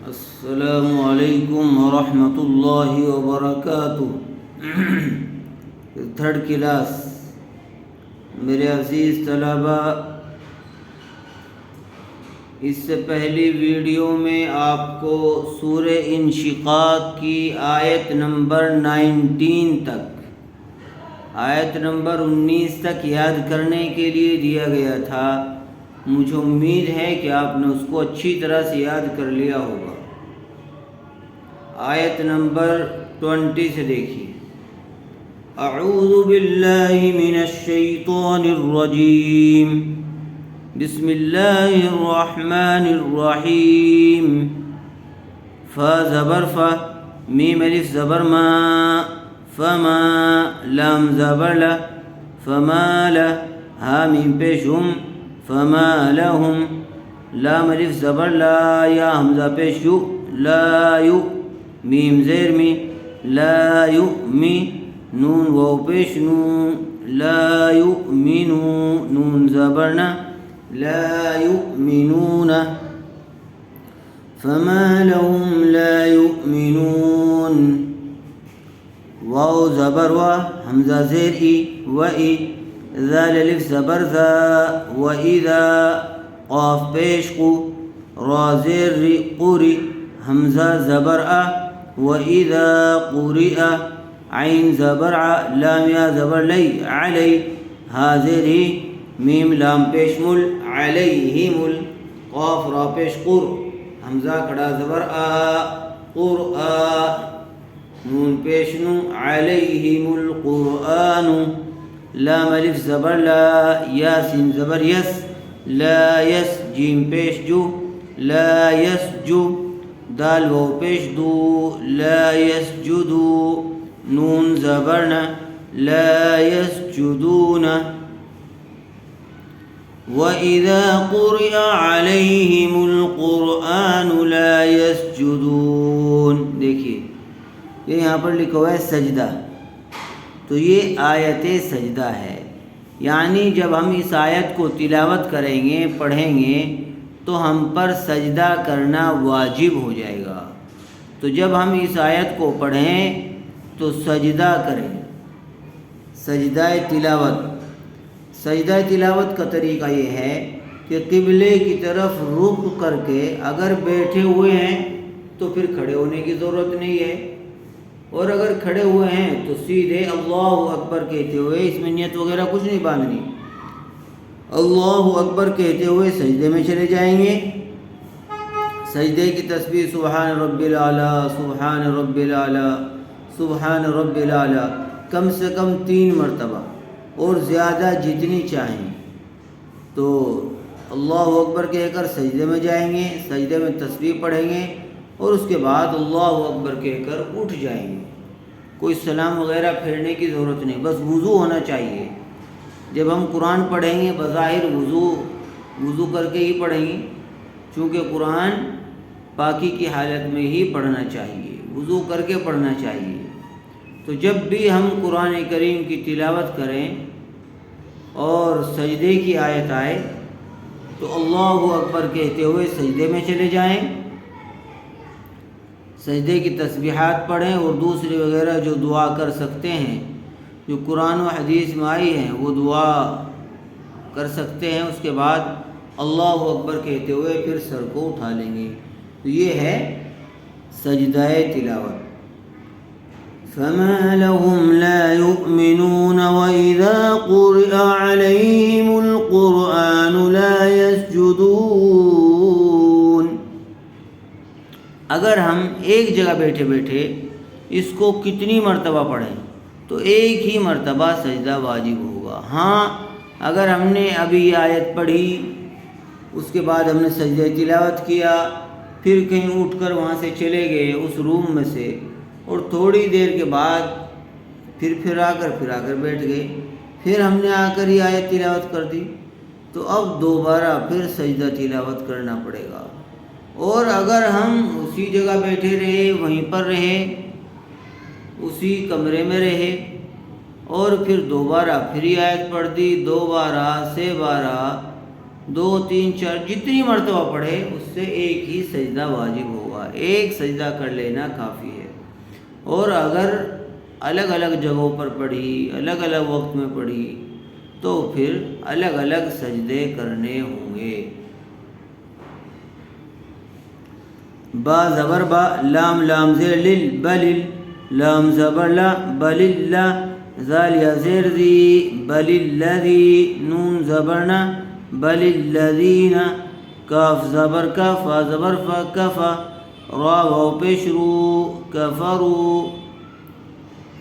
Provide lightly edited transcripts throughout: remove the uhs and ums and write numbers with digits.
السلام علیکم ورحمۃ اللہ وبرکاتہ۔ تھرڈ کلاس میرے عزیز طلبہ، اس سے پہلی ویڈیو میں آپ کو سورہ انشقاق کی آیت نمبر 19 تک، آیت نمبر 19 تک یاد کرنے کے لیے دیا گیا تھا۔ مجھے امید ہے کہ آپ نے اس کو اچھی طرح سے یاد کر لیا ہوگا۔ آیت نمبر 20 سے دیکھیے۔ اعوذ باللہ من الشیطان الرجیم، بسم اللہ الرحمن الرحیم۔ فا زبر فا، میم الف زبر ما، فما، لام زبر لا، فما لا، ہا میم پیش ہم، فما لہم، لام الف زبر لا، یا حمزہ پیش یو، لا یو، میم زیر می، لا یؤمی، نون واو پیش نو، لا یؤمنو، نون زبرنا، لا یؤمنون، فما لهم لا یؤمنون، واو زبر وا، حمزہ زیر ای، و ای، ذال الف زبر ذا، و اذا، قاف پیش قو، را زیر ری، قوری، حمزہ زبر آ، وَإِذَا قُرِئَ، عین زبر ع، لام یا زبر لی، علی، ہا زیر ہی، میم لام پیش مل، علیہم، قاف را پیش قر، حمزہ کڑا زبر آ، قرآ، نون پیش نو، علیہم القرآن، لام الف زبر لا، یا سین زبر یس، لا یس، جیم پیش جو، لا یسجو، دال واو پیش دو، لا یسجدو، نون زبرنا، لا یسجدون، وَإِذَا قُرِئَ عَلَيْهِمُ الْقُرْآنُ لَا يَسْجُدُونَ۔ دیکھیے یہ یہاں پر لکھا ہوا ہے سجدہ، تو یہ آیت سجدہ ہے، یعنی جب ہم اس آیت کو تلاوت کریں گے، پڑھیں گے تو ہم پر سجدہ کرنا واجب ہو جائے گا۔ تو جب ہم اس آیت کو پڑھیں تو سجدہ کریں، سجدہ تلاوت۔ سجدہ تلاوت کا طریقہ یہ ہے کہ قبلے کی طرف رخ کر کے اگر بیٹھے ہوئے ہیں تو پھر کھڑے ہونے کی ضرورت نہیں ہے، اور اگر کھڑے ہوئے ہیں تو سیدھے اللہ اکبر کہتے ہوئے، اس میں نیت وغیرہ کچھ نہیں باندھنی، اللہ اکبر کہتے ہوئے سجدے میں چلے جائیں گے۔ سجدے کی تسبیح سبحان رب الاعلیٰ، سبحان رب الاعلیٰ، سبحان رب الاعلیٰ کم سے کم 3 مرتبہ، اور زیادہ جتنی چاہیں۔ تو اللہ اکبر کہہ کر سجدے میں جائیں گے، سجدے میں تسبیح پڑھیں گے، اور اس کے بعد اللہ اکبر کہہ کر اٹھ جائیں گے۔ کوئی سلام وغیرہ پھیرنے کی ضرورت نہیں، بس وضو ہونا چاہیے۔ جب ہم قرآن پڑھیں گے بظاہر وضو کر کے ہی پڑھیں گے، چونکہ قرآن پاکی کی حالت میں ہی پڑھنا چاہیے، وضو کر کے پڑھنا چاہیے۔ تو جب بھی ہم قرآن کریم کی تلاوت کریں اور سجدے کی آیت آئے تو اللہ اکبر کہتے ہوئے سجدے میں چلے جائیں، سجدے کی تسبیحات پڑھیں، اور دوسری وغیرہ جو دعا کر سکتے ہیں، جو قرآن و حدیث میں آئی ہیں، وہ دعا کر سکتے ہیں۔ اس کے بعد اللہ اکبر کہتے ہوئے پھر سر کو اٹھا لیں گے۔ تو یہ ہے سجدہ تلاوت۔ فَمَا لَهُمْ لَا يُؤْمِنُونَ وَإِذَا قُرِئَ عَلَيْهِمُ الْقُرْآنُ لَا يَسْجُدُونَ۔ اگر ہم ایک جگہ بیٹھے بیٹھے اس کو کتنی مرتبہ پڑھیں تو ایک ہی مرتبہ سجدہ واجب ہوگا۔ ہاں اگر ہم نے ابھی آیت پڑھی، اس کے بعد ہم نے سجدہ تلاوت کیا، پھر کہیں اٹھ کر وہاں سے چلے گئے اس روم میں سے، اور تھوڑی دیر کے بعد پھر آ کر بیٹھ گئے، پھر ہم نے آ کر یہ آیت تلاوت کر دی، تو اب دوبارہ پھر سجدہ تلاوت کرنا پڑے گا۔ اور اگر ہم اسی جگہ بیٹھے رہے، وہیں پر رہے، اسی کمرے میں رہے، اور پھر دوبارہ پھر آیت پڑھ دی، 2 بار 3 بار، 2 3 4 جتنی مرتبہ پڑھے اس سے ایک ہی سجدہ واجب ہوگا، ایک سجدہ کر لینا کافی ہے۔ اور اگر الگ الگ جگہوں پر پڑھی، الگ الگ وقت میں پڑھی تو پھر الگ الگ سجدے کرنے ہوں گے۔ با زبر با، لام لام زیر لل بلل، لام زبر لا بلل، زال یا زیر دی بل الذی، نون زبرنا بل الذین، کاف زبر کا، فا زبر فا کفا، را واو پیش رو کفرو،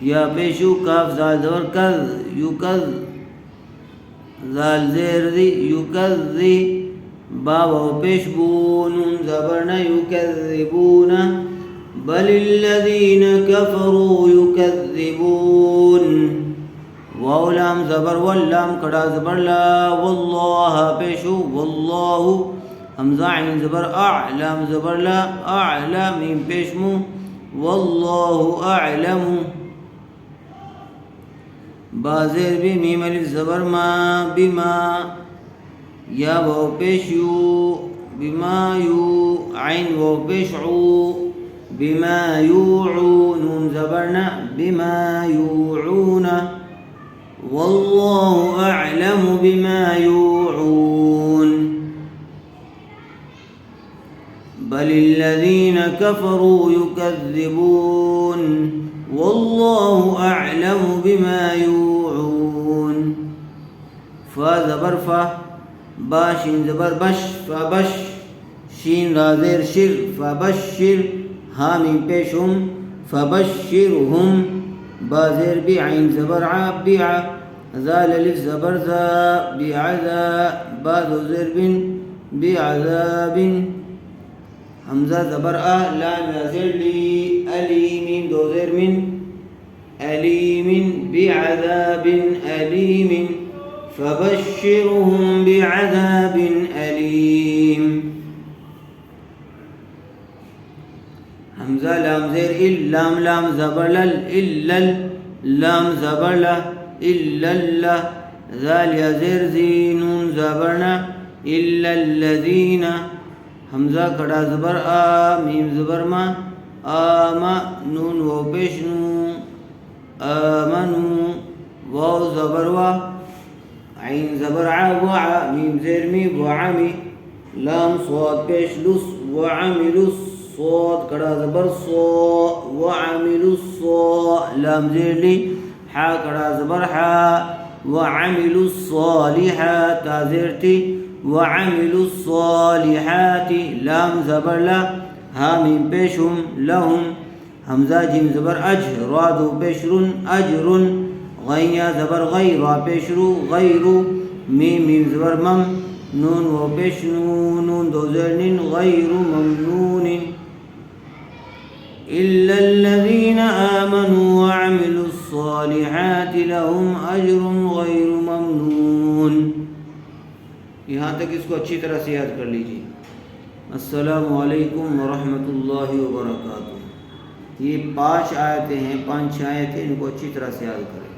یا پیشو کاف زال زبر کذ یکذ، زال زیر دی یکذی، با واو پیش بو، نون زبرنا یکذبون، بل الذین کفروا یکذبون، واو لام زبر واللام کڑا زبر لا، واللہ پیشو واللہ، حمزہ عین زبر اع، لام زبر لا اعلا، میم پیشمو واللہ اعلم، با زیر بھی، میم الف زبر ما بما، یا واو پیش یو بما یو، عین واو پیش عو بما یوعو، نون زبرنا بما یوعون، واللہ اعلم بما یوعون، بل الذین کفروا یکذبون، واللہ اعلم بما یوعون، فا زبر فا، با شین زبر بش، فبش، شین را زیر شر، فبشر، ہا میم پیشم فبشرہم، با زیر بی، عین زبر ع بیع، زال الف زبر زا بعذا، با دو زیر بن بعذاب، حمزہ زبر آ، لام یا زیر لی علیم، دو زیر من علیم، بعذاب علیم، فبشرهم بعذاب علیم، حمزہ لام زیر ال، لام لام زبر لل الل، لام زبر ل الل، زال یا زیر زی، نون زبرنا الا الذین، حمزہ کڑا زبر آ، میم زبر ما، آما، نون و پیش نو آمنو، واو زبر وا، عین زبر ع وع، میم زیر می وعمی، لام صاد پیش لس وعملوا، صاد کڑا زبر صا، وعملوا الصا، لام زیر لی، حا کڑا زبر حا، وعملوا الصالحات، تا زیر تی، وعملوا الصالحات، لام زبر لا، ہا میم پیشم لہم، حمزہ جیم زبر اج، را دو پیشرن اجرن، غین یا زبر غی، را پیشرو غیرو، میم میم زبر مم، نون و پیشنو، نون دو زرنن غیر ممنون، إلا الذين آمنوا وعملوا الصالحات لهم أجر غير ممنون۔ یہاں تک اس کو اچھی طرح سے یاد کر لیجیے۔ السلام علیکم ورحمۃ اللہ وبرکاتہ۔ یہ 5 آیتیں ہیں، 5 آیتیں، ان کو اچھی طرح سے یاد کریں۔